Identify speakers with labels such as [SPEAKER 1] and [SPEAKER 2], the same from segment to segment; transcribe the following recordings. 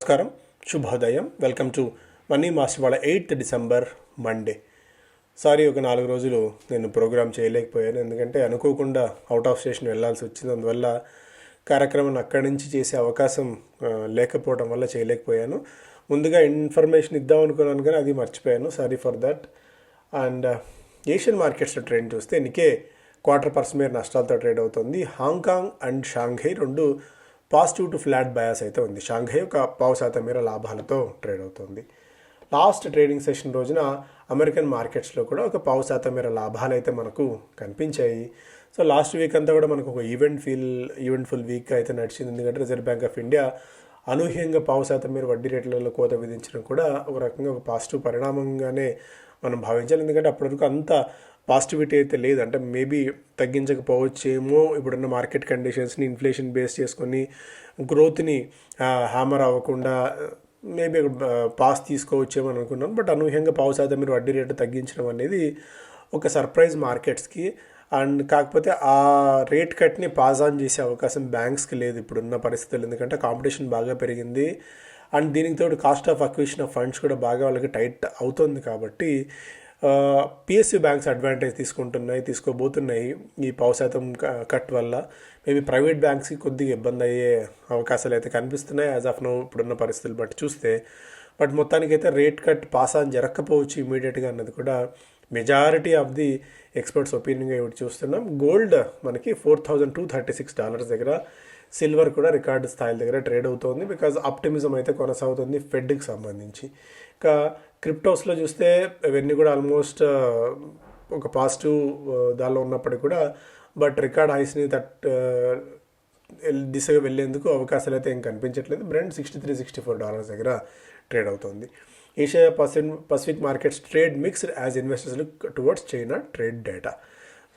[SPEAKER 1] నమస్కారం, శుభోదయం. Welcome to money master. వాళ్ళ 8th డిసెంబర్ మండే. సారీ, ఒక 4 రోజులు నేను ప్రోగ్రామ్ చేయలేకపోయాను, ఎందుకంటే అనుకోకుండా అవుట్ ఆఫ్ స్టేషన్ వెళ్ళాల్సి వచ్చింది. అందువల్ల కార్యక్రమం అక్కడి నుంచి చేసే అవకాశం లేకపోవడం వల్ల చేయలేకపోయాను. ముందుగా ఇన్ఫర్మేషన్ ఇద్దాం అనుకున్నాను కానీ అది మర్చిపోయాను. Sorry for that. And Asian మార్కెట్స్లో ట్రెండ్ చూస్తే నికే 0.25% మేర నష్టాలతో ట్రేడ్ అవుతుంది. హాంకాంగ్ అండ్ షాంఘై రెండు పాజిటివ్ టు ఫ్లాట్ బయాస్ అయితే ఉంది. షాంఘై 0.5% మేర లాభాలతో ట్రేడ్ అవుతుంది. లాస్ట్ ట్రేడింగ్ సెషన్ రోజున అమెరికన్ మార్కెట్స్లో కూడా 0.5% మేర లాభాలు అయితే మనకు కనిపించాయి. సో లాస్ట్ వీక్ అంతా కూడా మనకు ఒక ఈవెంట్ఫుల్ వీక్ అయితే నడిచింది. ఎందుకంటే రిజర్వ్ బ్యాంక్ ఆఫ్ ఇండియా అనూహ్యంగా 0.5% మేర వడ్డీ రేట్లలో కోత విధించడం కూడా ఒక రకంగా ఒక పాజిటివ్ పరిణామంగానే మనం భావించాలి. ఎందుకంటే అప్పటివరకు అంత పాజిటివిటీ అయితే లేదు. అంటే మేబీ తగ్గించకపోవచ్చేమో, ఇప్పుడున్న మార్కెట్ కండిషన్స్ని ఇన్ఫ్లేషన్ బేస్ చేసుకొని గ్రోత్ని హ్యామర్ అవ్వకుండా మేబీ పాస్ తీసుకోవచ్చేమో అని అనుకున్నాను. బట్ అనూహ్యంగా 0.5% మీరు వడ్డీ రేటు తగ్గించడం అనేది ఒక సర్ప్రైజ్ మార్కెట్స్కి. అండ్ కాకపోతే ఆ రేట్ కట్ని పాస్ ఆన్ చేసే అవకాశం బ్యాంక్స్కి లేదు ఇప్పుడున్న పరిస్థితులు, ఎందుకంటే కాంపిటీషన్ బాగా పెరిగింది. అండ్ దీనికి తోడు cost of acquisition of funds కూడా బాగా వాళ్ళకి టైట్ అవుతుంది. కాబట్టి పిఎస్యూ బ్యాంక్స్ అడ్వాంటేజ్ తీసుకోబోతున్నాయి ఈ 0.5% కట్ వల్ల. మేబీ ప్రైవేట్ బ్యాంక్స్కి కొద్దిగా ఇబ్బంది అయ్యే అవకాశాలు అయితే కనిపిస్తున్నాయి యాజ్ ఆఫ్ నౌ ఇప్పుడున్న పరిస్థితులు బట్టి చూస్తే. బట్ మొత్తానికైతే రేట్ కట్ పాస్ ఆన్ జరగకపోవచ్చు ఇమీడియట్గా అన్నది కూడా మెజారిటీ ఆఫ్ ది ఎక్స్పర్ట్స్ ఒపీనియన్గా ఇవి చూస్తున్నాం. గోల్డ్ మనకి $4,236 దగ్గర, సిల్వర్ కూడా రికార్డు స్థాయిల దగ్గర ట్రేడ్ అవుతుంది. బికాజ్ ఆప్టిమిజం అయితే కొనసాగుతుంది ఫెడ్కి సంబంధించి. ఇంకా క్రిప్టోస్లో చూస్తే ఇవన్నీ కూడా ఆల్మోస్ట్ ఒక పాజిటివ్ దానిలో ఉన్నప్పటికీ కూడా బట్ రికార్డ్ హైస్ని దిశగా వెళ్ళేందుకు అవకాశాలు అయితే ఏం కనిపించట్లేదు. బ్రెంట్ $63-64 దగ్గర ట్రేడ్ అవుతుంది. Asia Pacific markets trade mixed as investors look towards China trade data.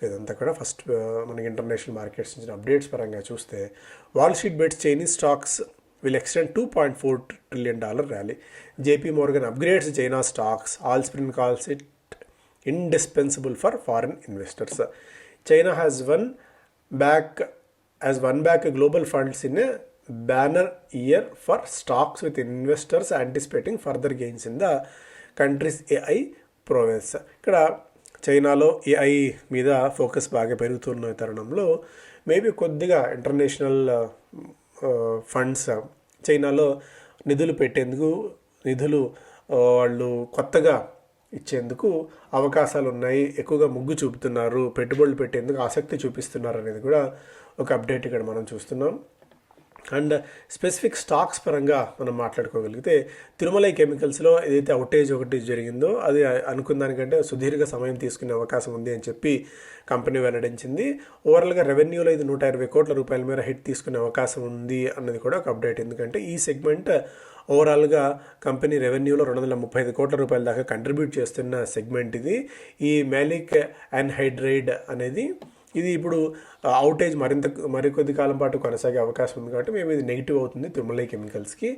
[SPEAKER 1] ఇదంతా కూడా ఫస్ట్ మనకి ఇంటర్నేషనల్ మార్కెట్స్ నుంచి అప్డేట్స్ పరంగా చూస్తే Wall Street bets Chinese stocks will extend $2.4 trillion rally. JP Morgan upgrades China stocks. Allspring calls it indispensable for foreign investors. China has won back global funds in a banner year for stocks, with investors anticipating further gains in the country's AI prowess. ఇక్కడ చైనాలో AI మీద focus బాగా పెరుగుతున్న తరుణంలో maybe కొద్దిగా international funds చైనాలో నిధులు వాళ్ళు కొత్తగా ఇచ్చేందుకు అవకాశాలు ఉన్నాయి. ఎక్కువగా మొగ్గు చూపుతున్నారు, పెట్టుబడులు పెట్టేందుకు ఆసక్తి చూపిస్తున్నారు అనేది కూడా ఒక అప్డేట్ ఇక్కడ మనం చూస్తున్నాం. అండ్ స్పెసిఫిక్ స్టాక్స్ పరంగా మనం మాట్లాడుకోగలిగితే తిరుమలై కెమికల్స్లో ఏదైతే అవుటేజ్ ఒకటి జరిగిందో అది అనుకున్న దానికంటే సుదీర్ఘ సమయం తీసుకునే అవకాశం ఉంది అని చెప్పి కంపెనీ వెల్లడించింది. ఓవరాల్గా రెవెన్యూలో ఇది $120 కోట్ల మేర హిట్ తీసుకునే అవకాశం ఉంది అన్నది కూడా ఒక అప్డేట్. ఎందుకంటే ఈ సెగ్మెంట్ ఓవరాల్గా కంపెనీ రెవెన్యూలో $235 కోట్ల దాకా కంట్రిబ్యూట్ చేస్తున్న సెగ్మెంట్ ఇది. ఈ మ్యాలిక్ యాన్హైడ్రైడ్ అనేది ఇది ఇప్పుడు అవుటేజ్ మరికొద్ది కాలం పాటు కొనసాగే అవకాశం ఉంది. కాబట్టి మేము ఇది నెగిటివ్ అవుతుంది తిరుమలై కెమికల్స్కి.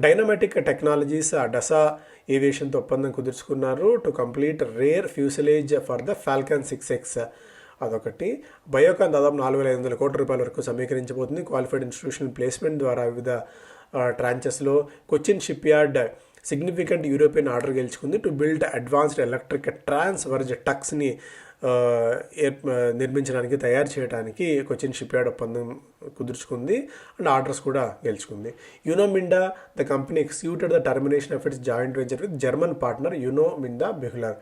[SPEAKER 1] డైనమాటిక్ టెక్నాలజీస్ డసా ఏవియేషన్తో ఒప్పందం కుదుర్చుకున్నారు to complete rear fuselage for the Falcon 6X. అదొకటి. బయోకాన్ దాదాపు $4,500 కోట్ల వరకు సమీకరించబోతుంది క్వాలిఫైడ్ ఇన్స్టిట్యూషనల్ ప్లేస్మెంట్ ద్వారా వివిధ ట్రాంచెస్లో. Cochin shipyard significant European order గెలుచుకుంది to build advanced electric transverse టక్స్ని నిర్మించడానికి తయారు చేయడానికి కొచ్చిన్ షిప్ యార్డ్ ఒప్పందం కుదుర్చుకుంది అండ్ ఆర్డర్స్ కూడా గెలుచుకుంది. Unominda the company executed the termination of its joint venture with German partner Unominda Buehler.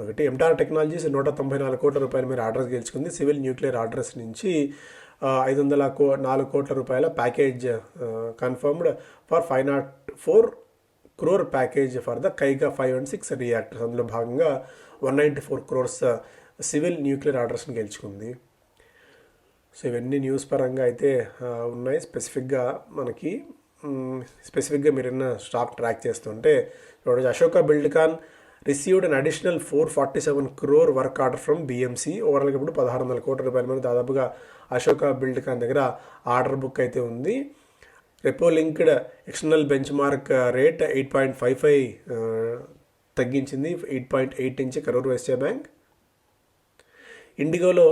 [SPEAKER 1] ఒకటి. ఎంటార్ టెక్నాలజీస్ $194 కోట్ల మేర ఆర్డర్స్ గెలుచుకుంది. సివిల్ న్యూక్లియర్ ఆర్డర్స్ నుంచి $504 కోట్ల package confirmed for 504 crore package for the Kaiga 5 and 6 reactors. అందులో భాగంగా 194 crores సివిల్ న్యూక్లియర్ ఆర్డర్స్ని గెలుచుకుంది. So ఇవన్నీ న్యూస్ పరంగా అయితే ఉన్నాయి. స్పెసిఫిక్గా మీరన్న స్టాక్ ట్రాక్ చేస్తుంటే ఈరోజు Ashoka Buildcon received an additional 447 crore work order from BMC. ఓవరాల్గా ఇప్పుడు $1,600 కోట్ల మీద దాదాపుగా అశోక బిల్డ్కాన్ దగ్గర ఆర్డర్ బుక్ అయితే ఉంది. Repo linked external bench mark rate 8.55 తగ్గించింది 8.8 నుంచి కరూర్ వైశ్య బ్యాంక్. ఇండిగోలో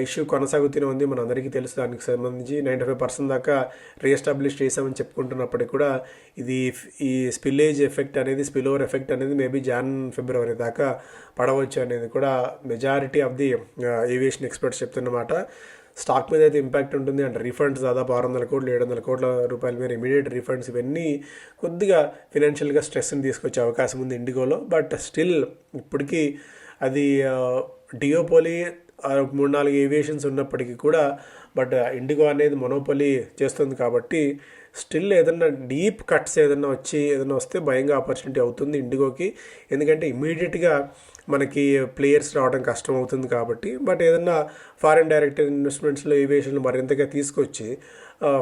[SPEAKER 1] ఇష్యూ కొనసాగుతూనే ఉంది, మన అందరికీ తెలుసు. దానికి సంబంధించి 95% దాకా రీఎస్టాబ్లిష్ చేసామని చెప్పుకుంటున్నప్పటికీ కూడా ఇది ఈ స్పిల్ ఓవర్ ఎఫెక్ట్ అనేది మేబీ ఫిబ్రవరి దాకా పడవచ్చు అనేది కూడా majority of the aviation experts చెప్తున్నమాట. స్టాక్ మీద అయితే ఇంపాక్ట్ ఉంటుంది అంటే రీఫండ్స్ దాదాపు 600 కోట్లు 700 కోట్ల రూపాయల మీద ఇమీడియట్ రీఫండ్స్, ఇవన్నీ కొద్దిగా ఫినాన్షియల్గా స్ట్రెస్ని తీసుకొచ్చే అవకాశం ఉంది ఇండిగోలో. బట్ స్టిల్ ఇప్పటికీ అది డియోపోలీ 3-4 ఏవియేషన్స్ ఉన్నప్పటికీ కూడా బట్ ఇండిగో అనేది మొనోపోలీ చేస్తుంది కాబట్టి స్టిల్ ఏదన్నా డీప్ కట్స్ ఏదన్నా వస్తే భయంగా ఆపర్చునిటీ అవుతుంది ఇండిగోకి. ఎందుకంటే ఇమీడియట్గా మనకి ప్లేయర్స్ రావడం కష్టం అవుతుంది కాబట్టి. బట్ ఏదన్నా ఫారిన్ డైరెక్ట్ ఇన్వెస్ట్మెంట్స్లో ఏవియేషన్లు మరింతగా తీసుకొచ్చి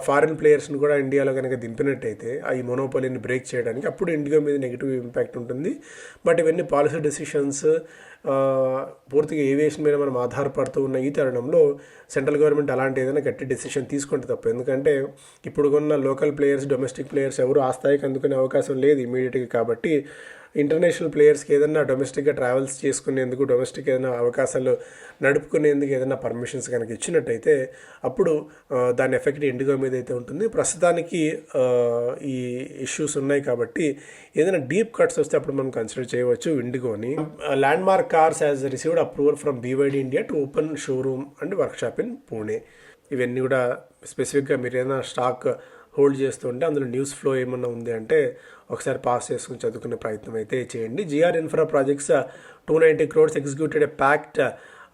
[SPEAKER 1] ఫారిన్ ప్లేయర్స్ని కూడా ఇండియాలో కనుక దింపినట్టయితే ఈ మొనోపోలీని బ్రేక్ చేయడానికి అప్పుడు ఇండియా మీద నెగిటివ్ ఇంపాక్ట్ ఉంటుంది. బట్ ఇవన్నీ పాలసీ డెసిషన్స్ పూర్తిగా ఏవియేషన్ మీద మనం ఆధారపడుతూ ఉన్న ఈ తరుణంలో సెంట్రల్ గవర్నమెంట్ అలాంటి ఏదైనా గట్టి డెసిషన్ తీసుకుంటే తప్ప. ఎందుకంటే ఇప్పుడు ఉన్న లోకల్ ప్లేయర్స్, డొమెస్టిక్ ప్లేయర్స్ ఎవరు ఆ స్థాయికి అందుకునే అవకాశం లేదు ఇమీడియట్గా. కాబట్టి ఇంటర్నేషనల్ ప్లేయర్స్కి ఏదైనా డొమెస్టిక్గా ట్రావెల్స్ చేసుకునేందుకు, డొమెస్టిక్ ఏదైనా అవకాశాలు నడుపుకునేందుకు ఏదైనా పర్మిషన్స్ కనుక ఇచ్చినట్టయితే అప్పుడు దాని ఎఫెక్ట్ ఇండిగో మీద అయితే ఉంటుంది. ప్రస్తుతానికి ఈ ఇష్యూస్ ఉన్నాయి కాబట్టి ఏదైనా డీప్ కట్స్ వస్తే అప్పుడు మనం కన్సిడర్ చేయవచ్చు ఇండిగోని. Landmark cars has received approval from BYD India to open showroom and workshop in Pune. ఇవన్నీ కూడా స్పెసిఫిక్గా మీరు ఏదైనా స్టాక్ హోల్డ్ చేస్తుంటే అందులో న్యూస్ ఫ్లో ఏమన్నా ఉంది అంటే ఒకసారి పాస్ చేసుకుని చదువుకునే ప్రయత్నం అయితే చేయండి. GR infra projects 290 crores executed a pact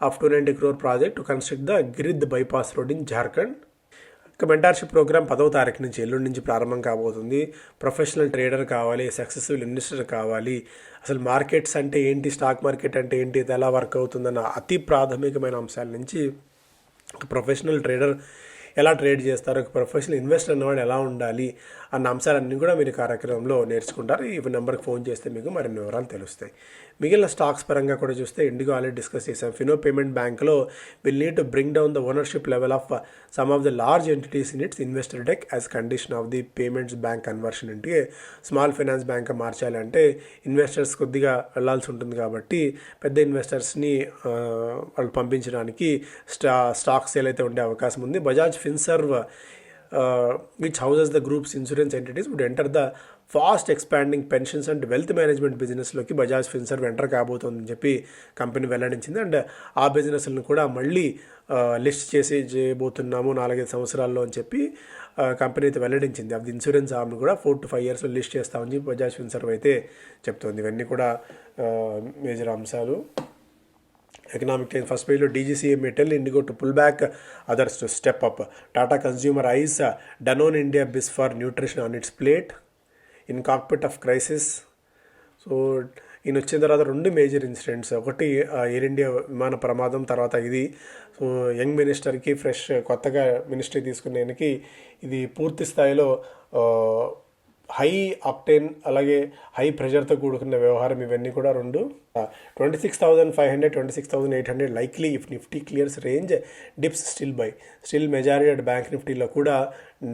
[SPEAKER 1] of 290 crore project to construct the Giridih bypass road in Jharkhand. ఇక మెంటార్షిప్ ప్రోగ్రామ్ 10వ తారీఖు నుంచి ఎల్లుండి నుంచి ప్రారంభం కాబోతుంది. ప్రొఫెషనల్ ట్రేడర్ కావాలి, సక్సెస్ఫుల్ ఇన్వెస్టర్ కావాలి, అసలు మార్కెట్స్ అంటే ఏంటి, స్టాక్ మార్కెట్ అంటే ఏంటి, ఇది ఎలా వర్క్ అవుతుందన్న అతి ప్రాథమికమైన అంశాల నుంచి ప్రొఫెషనల్ ట్రేడర్ ఎలా ట్రేడ్ చేస్తారు, ఒక ప్రొఫెషనల్ ఇన్వెస్టర్ అన్నవాడు ఎలా ఉండాలి అన్న అంశాలన్నీ కూడా మీరు కార్యక్రమంలో నేర్చుకుంటారు. ఈ నెంబర్కి ఫోన్ చేస్తే మీకు మరిన్ని వివరాలు తెలుస్తాయి. మిగిలిన స్టాక్స్ పరంగా కూడా చూస్తే ఇండిగో ఆల్రెడీ డిస్కస్ చేసాం. ఫినో పేమెంట్ బ్యాంక్లో will need to bring down the ownership level of some of the large entities in it's investor deck as condition of the payments bank conversion ఇంటికి small finance bank మార్చాలి అంటే investors కొద్దిగా వెళ్లాల్సి ఉంటుంది. కాబట్టి పెద్ద ఇన్వెస్టర్స్ని వాళ్ళు పంపించడానికి స్టాక్ సేల్ అయితే ఉండే అవకాశం ఉంది. Bajaj Finserv which houses the group's insurance entities would enter the fast expanding pensions and wealth management బిజినెస్లోకి బజాజ్ ఫిన్సర్వ్ ఎంటర్ కాబోతోందని చెప్పి కంపెనీ వెల్లడించింది. అండ్ ఆ బిజినెస్లను కూడా మళ్ళీ లిస్ట్ చేయబోతున్నాము 4-5 సంవత్సరాల్లో అని చెప్పి కంపెనీ అయితే వెల్లడించింది. అది ఇన్సూరెన్స్ ఆర్మ్ని కూడా 4 to 5 yearsలో లిస్ట్ చేస్తామని చెప్పి బజాజ్ ఫిన్సర్వ్ అయితే చెప్తోంది. ఇవన్నీ కూడా మేజర్ అంశాలు. ఎకనామిక్ టైమ్స్ ఫస్ట్ పేజ్లో DGCA may tell Indigo to pull back, others to step up. Tata Consumer eyes Danone India bids for nutrition on its plate in cockpit of crisis. So ఈయన వచ్చిన తర్వాత 2 major incidents, ఒకటి air India విమాన ప్రమాదం, తర్వాత ఇది. So young మినిస్టర్కి కొత్తగా ministry తీసుకునేందుకు ఇది పూర్తి స్థాయిలో హై ఆక్టేన్ అలాగే హై ప్రెషర్తో కూడుకున్న వ్యవహారం. ఇవన్నీ కూడా 26,500 26,800 likely if Nifty clears range, dips still majority at bank నిఫ్టీలో కూడా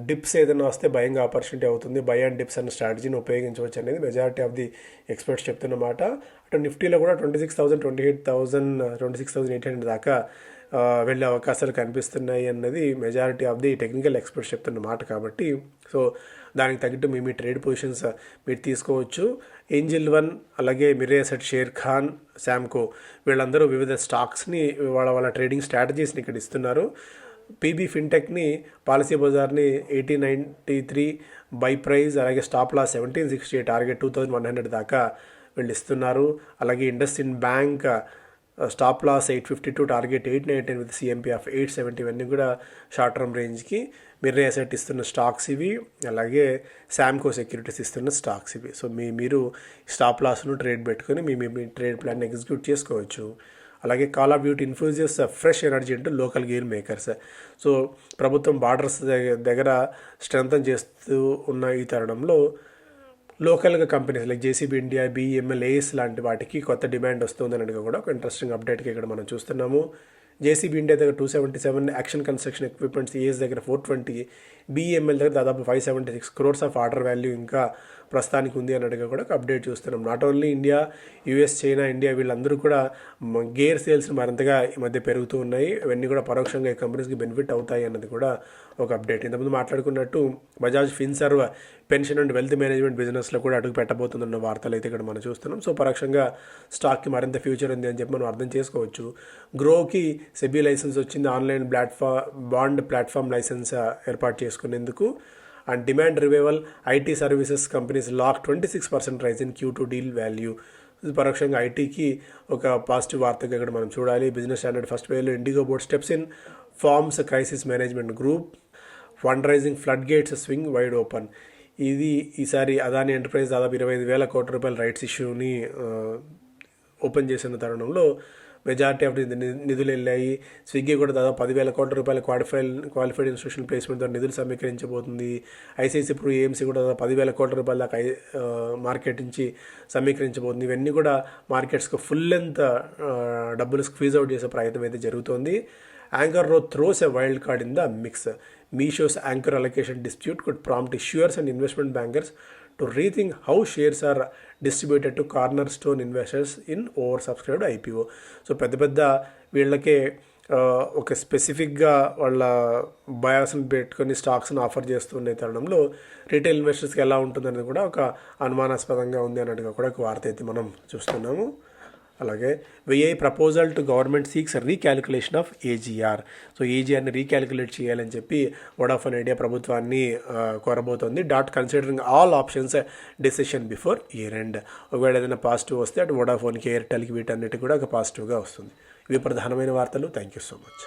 [SPEAKER 1] డిప్స్ ఏదైనా వస్తే భయంగా ఆపర్చునిటీ అవుతుంది. బై అండ్ డిప్స్ అన్న స్ట్రాటజీని ఉపయోగించవచ్చు అనేది మెజారిటీ ఆఫ్ ది ఎక్స్పర్ట్స్ చెప్తున్నమాట. అటు నిఫ్టీలో కూడా 26,000 28,000 26,800 దాకా వెళ్ళే అవకాశాలు కనిపిస్తున్నాయి అన్నది majority of the technical experts చెప్తున్న మాట. కాబట్టి సో దానికి తగ్గట్టు మీ ట్రేడ్ పొజిషన్స్ మీరు తీసుకోవచ్చు. ఏంజిల్ వన్ అలాగే మిర్రేసెట్, షేర్ ఖాన్, శామ్కో వీళ్ళందరూ వివిధ స్టాక్స్ని వాళ్ళ ట్రేడింగ్ స్ట్రాటజీస్ని ఇక్కడ ఇస్తున్నారు. PB ఫిన్టెక్ని, పాలసీ బజార్ని 1893 బై ప్రైస్, అలాగే స్టాప్ లాస్ 1768, టార్గెట్ 2100 దాకా వీళ్ళు ఇస్తున్నారు. అలాగే IndusInd bank stop loss 852, target 819 with CMP of 870. ఇవన్నీ కూడా షార్ట్ టర్మ్ రేంజ్కి మిర్రే అసెట్ ఇస్తున్న స్టాక్స్ ఇవి. అలాగే శామ్కో సెక్యూరిటీస్ ఇస్తున్న స్టాక్స్ ఇవి. సో మీరు స్టాప్ లాస్ను ట్రేడ్ పెట్టుకొని మీ ట్రేడ్ ప్లాన్ ఎగ్జిక్యూట్ చేసుకోవచ్చు. అలాగే call of duty infuses fresh energy అంటూ లోకల్ గేమ్ మేకర్స్. సో ప్రభుత్వం బార్డర్స్ దగ్గర స్ట్రెంథన్ చేస్తూ ఉన్న ఈ తరుణంలో లోకల్గా companies like JCB India, BEML, ACE లాంటి వాటికి కొత్త డిమాండ్ వస్తుందన్నట్టుగా కూడా ఒక ఇంట్రెస్టింగ్ అప్డేట్కి ఇక్కడ మనం చూస్తున్నాము. జేసీబీ ఇండియా దగ్గర 277, యాక్షన్ కన్స్ట్రక్షన్ ఎక్విప్మెంట్స్ ఏఎస్ దగ్గర 420, బీఈఎంఎల్ దగ్గర దాదాపు 576 crores ఆఫ్ ఆర్డర్ వాల్యూ ఇంకా ప్రస్తుతానికి ఉంది అన్నట్టుగా కూడా ఒక అప్డేట్ చూస్తున్నాం. Not only India, US, China, India వీళ్ళందరూ కూడా గేర్ సేల్స్ మరింతగా ఈ మధ్య పెరుగుతూ ఉన్నాయి. ఇవన్నీ కూడా పరోక్షంగా ఈ కంపెనీస్కి బెనిఫిట్ అవుతాయి అన్నది కూడా ఒక అప్డేట్. ఇంతకుముందు మాట్లాడుకున్నట్టు Bajaj Finserv pension and wealth management బిజినెస్లో కూడా అడుగు పెట్టబోతుందన్న వార్తలు అయితే ఇక్కడ మనం చూస్తున్నాం. సో పరోక్షంగా స్టాక్కి మరింత ఫ్యూచర్ ఉంది అని చెప్పి మనం అర్థం చేసుకోవచ్చు. గ్రోకి సెబీ లైసెన్స్ వచ్చింది, ఆన్లైన్ బాండ్ ప్లాట్ఫామ్ లైసెన్స్ ఏర్పాటు చేసుకునేందుకు. And demand revival, IT services companies log 26% rise in Q2 deal value. పరోక్షంగా ఐటీకి ఒక పాజిటివ్ వార్తగా ఇక్కడ మనం చూడాలి. బిజినెస్ స్టాండర్డ్ ఫస్ట్ పేజ్లో IndiGo board steps in forms crisis management group, fund raising flood gates swing wide open. ఇది ఈసారి అదాని ఎంటర్ప్రైజ్ దాదాపు 25,000 కోట్ల రూపాయల రైట్స్ ఇష్యూని ఓపెన్ చేసిన తరుణంలో మెజారిటీ ఆఫ్ నిధులు వెళ్ళాయి. స్విగ్గీ కూడా దాదాపు 10,000 కోట్ల రూపాయల క్వాలిఫైడ్ ఇన్స్టిట్యూషన్ ప్లేస్మెంట్ ద్వారా నిధులు సమీకరించబోతుంది. ఐసీఐసీ ఇప్పుడు ఏఎంసీ కూడా దాదాపు 10,000 కోట్ల రూపాయల దాకా మార్కెట్ నుంచి సమీకరించబోతుంది. ఇవన్నీ కూడా మార్కెట్స్కి ఫుల్ లెంత్ డబ్బులు స్క్వీజ్ అవుట్ చేసే ప్రయత్నం అయితే జరుగుతోంది. Anchor Road throws a wild card in the mix. Meesho's anchor allocation dispute could prompt issuers and investment bankers to rethink how shares are distributed to cornerstone investors in oversubscribed IPO. So పెద్ద వీళ్ళకే ఒక స్పెసిఫిక్గా వాళ్ళ బయాస్ని పెట్టుకొని స్టాక్స్ని offer చేస్తున్న తరుణంలో retail ఇన్వెస్టర్స్కి ఎలా ఉంటుందనేది కూడా ఒక అనుమానాస్పదంగా ఉంది అన్నట్టుగా కూడా ఒక వార్త అయితే మనం చూస్తున్నాము. అలాగే VI proposal to government seeks recalculation of AGR. So AGRని రీక్యాలిక్యులేట్ చేయాలని చెప్పి వోడాఫోన్ ఐడియా ప్రభుత్వాన్ని కోరబోతోంది. Considering all options decision before year end. ఒకవేళ ఏదైనా పాజిటివ్ వస్తే అటు వోడాఫోన్కి, ఎయిర్టెల్కి వీటన్నిటికి కూడా ఒక పాజిటివ్గా వస్తుంది. ఇవి ప్రధానమైన వార్తలు. Thank you so much.